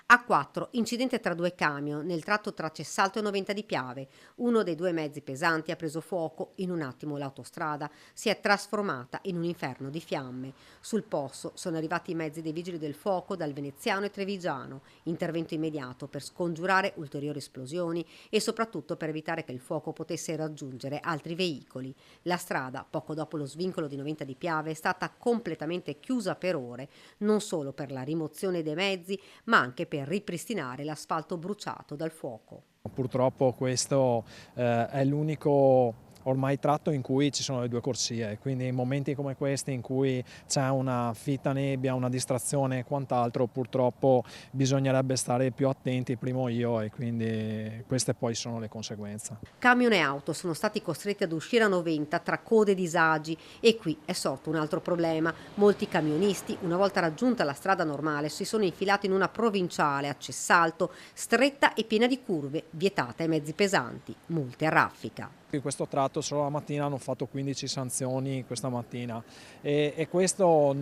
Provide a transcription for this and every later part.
A4, incidente tra due camion nel tratto tra Cessalto e Noventa di Piave. Uno dei due mezzi pesanti ha preso fuoco. In un attimo l'autostrada si è trasformata in un inferno di fiamme. Sul posto sono arrivati i mezzi dei vigili del fuoco dal veneziano e trevigiano. Intervento immediato per scongiurare ulteriori esplosioni e soprattutto per evitare che il fuoco potesse raggiungere altri veicoli. La strada, poco dopo lo svincolo di Noventa di Piave, è stata completamente chiusa per ore, non solo per la rimozione dei mezzi, ma anche per ripristinare l'asfalto bruciato dal fuoco. Purtroppo questo è l'unico ormai tratto in cui ci sono le due corsie, quindi in momenti come questi in cui c'è una fitta nebbia, una distrazione e quant'altro, purtroppo bisognerebbe stare più attenti, primo io, e quindi queste poi sono le conseguenze. Camion e auto sono stati costretti ad uscire a Noventa tra code e disagi e qui è sorto un altro problema. Molti camionisti, una volta raggiunta la strada normale, si sono infilati in una provinciale a Cessalto, stretta e piena di curve, vietata ai mezzi pesanti, multe a raffica. In questo tratto solo la mattina hanno fatto 15 sanzioni questa mattina e questo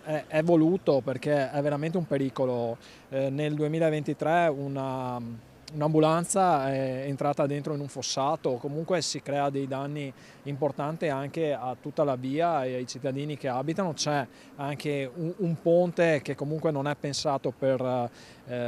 è voluto perché è veramente un pericolo. Nel 2023 un'ambulanza è entrata dentro in un fossato, comunque si crea dei danni importanti anche a tutta la via e ai cittadini che abitano. C'è anche un ponte che comunque non è pensato per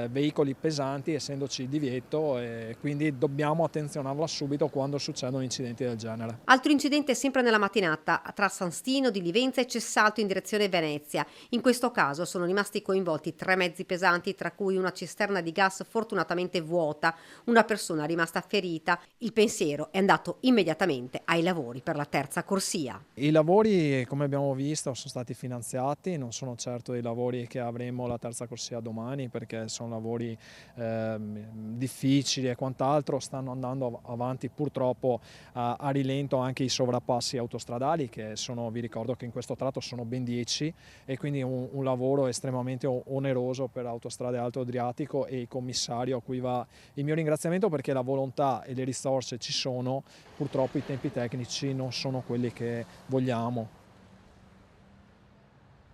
veicoli pesanti, essendoci il divieto, e quindi dobbiamo attenzionarla subito quando succedono incidenti del genere. Altro incidente sempre nella mattinata tra San Stino di Livenza e Cessalto in direzione Venezia. In questo caso sono rimasti coinvolti tre mezzi pesanti, tra cui una cisterna di gas fortunatamente vuota. Una persona è rimasta ferita. Il pensiero è andato immediatamente ai lavori per la terza corsia. I lavori, come abbiamo visto, sono stati finanziati, non sono certo dei lavori che avremo la terza corsia domani perché sono lavori difficili e quant'altro, stanno andando avanti purtroppo a rilento anche i sovrappassi autostradali che sono, vi ricordo che in questo tratto sono ben 10 e quindi un lavoro estremamente oneroso per Autostrade Alto Adriatico e il commissario a cui va il mio ringraziamento perché la volontà e le risorse ci sono, purtroppo i tempi tecnici non sono quelli che vogliamo.